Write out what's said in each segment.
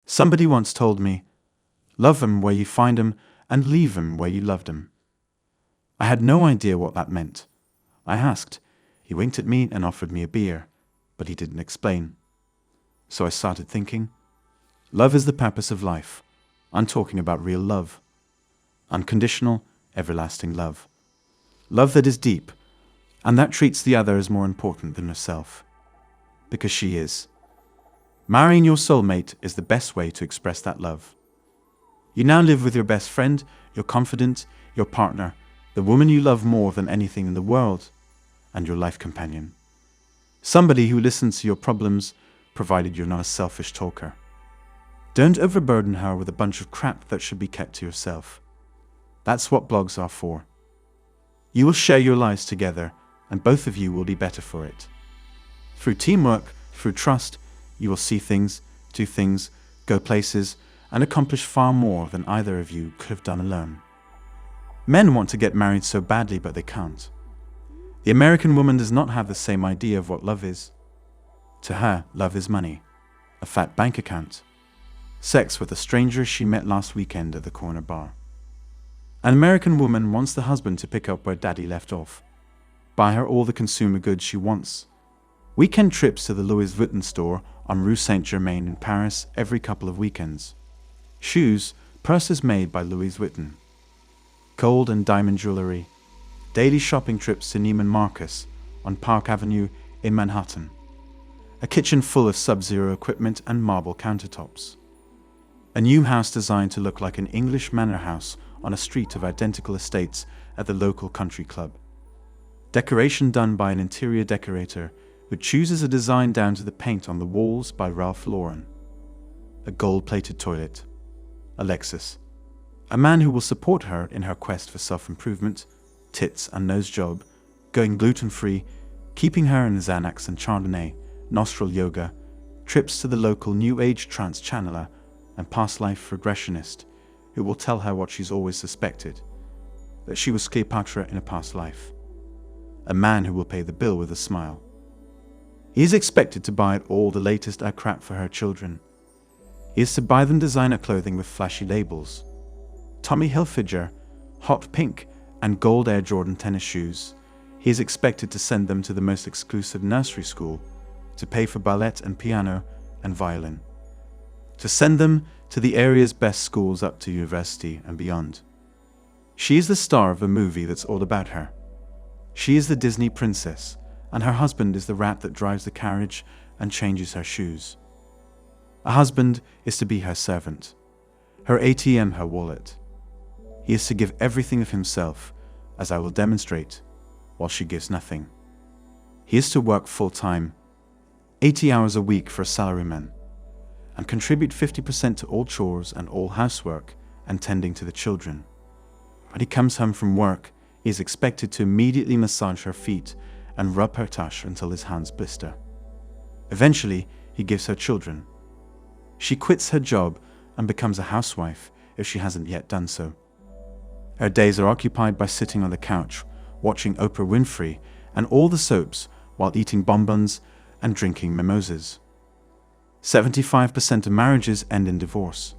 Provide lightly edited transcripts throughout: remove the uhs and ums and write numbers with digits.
Somebody once told me, love 'em where you find 'em and leave 'em where you loved 'em. I had no idea what that meant. I asked. He winked at me and offered me a beer, but he didn't explain. So I started thinking, love is the purpose of life. I'm talking about real love. Unconditional, everlasting love. Love that is deep, and that treats the other as more important than herself. Because she is. Marrying your soulmate is the best way to express that love. You now live with your best friend, your confidant, your partner, the woman you love more than anything in the world, and your life companion. Somebody who listens to your problems, provided you're not a selfish talker. Don't overburden her with a bunch of crap that should be kept to yourself. That's what blogs are for. You will share your lives together, and both of you will be better for it. Through teamwork, through trust, you will see things, do things, go places, and accomplish far more than either of you could have done alone. Men want to get married so badly, but they can't. The American woman does not have the same idea of what love is. To her, love is money, a fat bank account, sex with a stranger she met last weekend at the corner bar. An American woman wants the husband to pick up where daddy left off, buy her all the consumer goods she wants, weekend trips to the Louis Vuitton store on Rue Saint-Germain in Paris every couple of weekends, shoes, purses made by Louis Vuitton, gold and diamond jewelry, daily shopping trips to Neiman Marcus on Park Avenue in Manhattan, a kitchen full of Sub-Zero equipment and marble countertops, a new house designed to look like an English manor house on a street of identical estates at the local country club, decoration done by an interior decorator who chooses a design down to the paint on the walls by Ralph Lauren, a gold-plated toilet, a Lexus, a man who will support her in her quest for self-improvement, tits and nose job, going gluten-free, keeping her in Xanax and Chardonnay, nostril yoga, trips to the local New Age trance channeler and past life regressionist who will tell her what she's always suspected, that she was Cleopatra in a past life. A man who will pay the bill with a smile. He is expected to buy all the latest crap for her children. He is to buy them designer clothing with flashy labels. Tommy Hilfiger, hot pink, and gold Air Jordan tennis shoes. He is expected to send them to the most exclusive nursery school, to pay for ballet and piano and violin, to send them to the area's best schools up to university and beyond. She is the star of a movie that's all about her. She is the Disney princess, and her husband is the rat that drives the carriage and changes her shoes. A husband is to be her servant, her ATM, her wallet. He is to give everything of himself, as I will demonstrate, while she gives nothing. He is to work full-time, 80 hours a week for a salaryman, and contribute 50% to all chores and all housework and tending to the children. When he comes home from work, he is expected to immediately massage her feet and rub her tush until his hands blister. Eventually, he gives her children. She quits her job and becomes a housewife if she hasn't yet done so. Her days are occupied by sitting on the couch, watching Oprah Winfrey and all the soaps while eating bonbons and drinking mimosas. 75% of marriages end in divorce.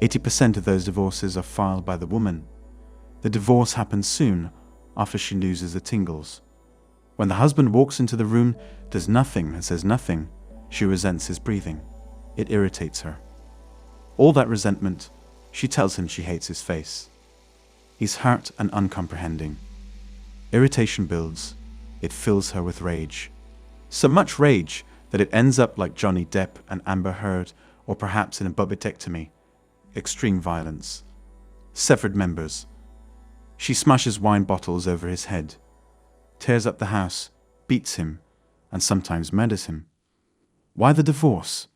80% of those divorces are filed by the woman. The divorce happens soon after she loses the tingles. When the husband walks into the room, does nothing and says nothing, she resents his breathing. It irritates her. All that resentment, she tells him she hates his face. He's hurt and uncomprehending. Irritation builds. It fills her with rage. So much rage that it ends up like Johnny Depp and Amber Heard, or perhaps in a bubitectomy. Extreme violence. Severed members. She smashes wine bottles over his head, tears up the house, beats him, and sometimes murders him. Why the divorce?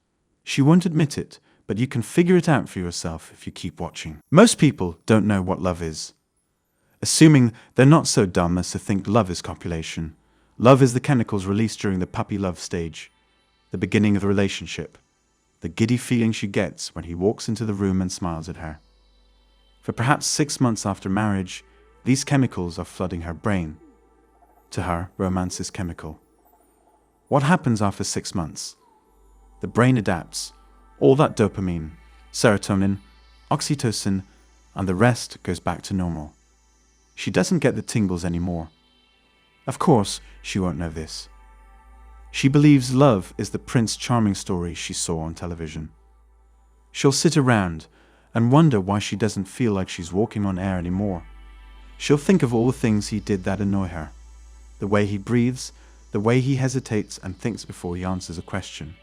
She won't admit it, but you can figure it out for yourself if you keep watching. Most people don't know what love is. Assuming they're not so dumb as to think love is copulation. Love is the chemicals released during the puppy love stage, the beginning of the relationship, the giddy feeling she gets when he walks into the room and smiles at her. For perhaps 6 months after marriage, these chemicals are flooding her brain. To her, romance is chemical. What happens after 6 months? The brain adapts. All that dopamine, serotonin, oxytocin, and the rest goes back to normal. She doesn't get the tingles anymore. Of course, she won't know this. She believes love is the Prince Charming story she saw on television. She'll sit around and wonder why she doesn't feel like she's walking on air anymore. She'll think of all the things he did that annoy her. The way he breathes, the way he hesitates and thinks before he answers a question.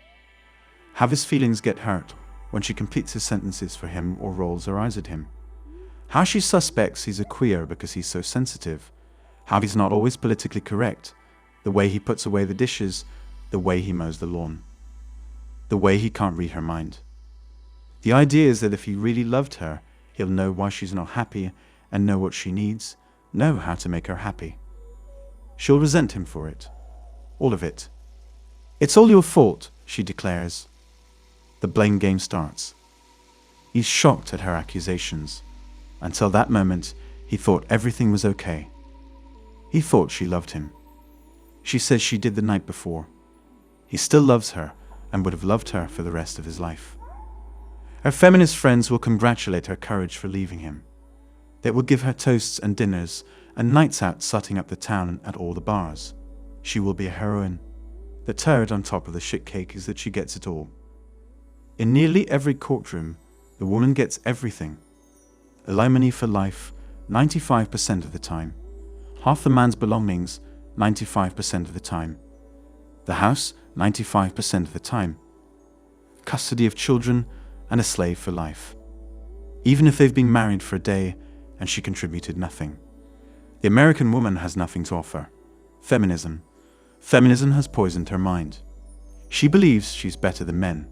How his feelings get hurt when she completes his sentences for him or rolls her eyes at him. How she suspects he's a queer because he's so sensitive. How he's not always politically correct. The way he puts away the dishes, the way he mows the lawn. The way he can't read her mind. The idea is that if he really loved her, he'll know why she's not happy and know what she needs, know how to make her happy. She'll resent him for it. All of it. It's all your fault, she declares. The blame game starts. He's shocked at her accusations. Until that moment, he thought everything was okay. He thought she loved him. She says she did the night before. He still loves her and would have loved her for the rest of his life. Her feminist friends will congratulate her courage for leaving him. They will give her toasts and dinners and nights out sutting up the town at all the bars. She will be a heroine. The turd on top of the shit cake is that she gets it all. In nearly every courtroom, the woman gets everything. Alimony for life, 95% of the time. Half the man's belongings, 95% of the time. The house, 95% of the time. Custody of children, and a slave for life. Even if they've been married for a day and she contributed nothing. The American woman has nothing to offer. Feminism. Feminism has poisoned her mind. She believes she's better than men.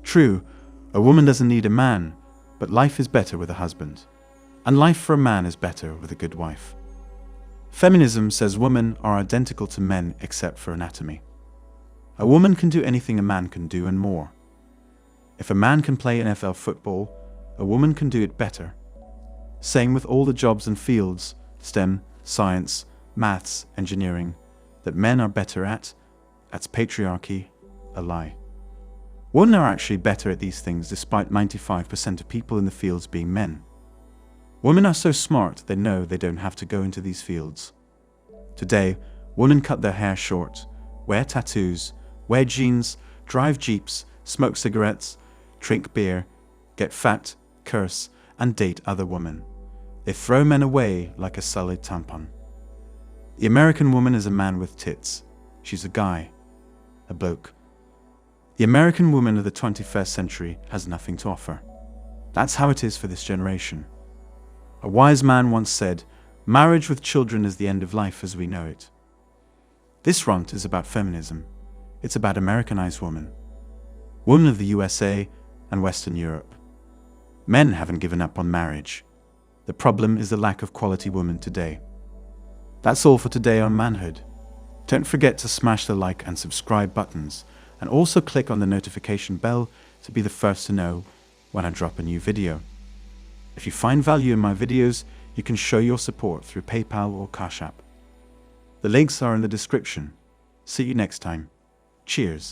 True, a woman doesn't need a man, but life is better with a husband. And life for a man is better with a good wife. Feminism says women are identical to men except for anatomy. A woman can do anything a man can do and more. If a man can play NFL football, a woman can do it better. Same with all the jobs and fields, STEM, science, maths, engineering, that men are better at. That's patriarchy, a lie. Women are actually better at these things despite 95% of people in the fields being men. Women are so smart they know they don't have to go into these fields. Today, women cut their hair short, wear tattoos, wear jeans, drive jeeps, smoke cigarettes, drink beer, get fat, curse, and date other women. They throw men away like a sullied tampon. The American woman is a man with tits. She's a guy. A bloke. The American woman of the 21st century has nothing to offer. That's how it is for this generation. A wise man once said, "Marriage with children is the end of life as we know it." This rant is about feminism. It's about Americanized women. Women of the USA and Western Europe. Men haven't given up on marriage. The problem is the lack of quality women today. That's all for today on Manhood. Don't forget to smash the like and subscribe buttons, and also click on the notification bell to be the first to know when I drop a new video. If you find value in my videos, you can show your support through PayPal or Cash App. The links are in the description. See you next time. Cheers.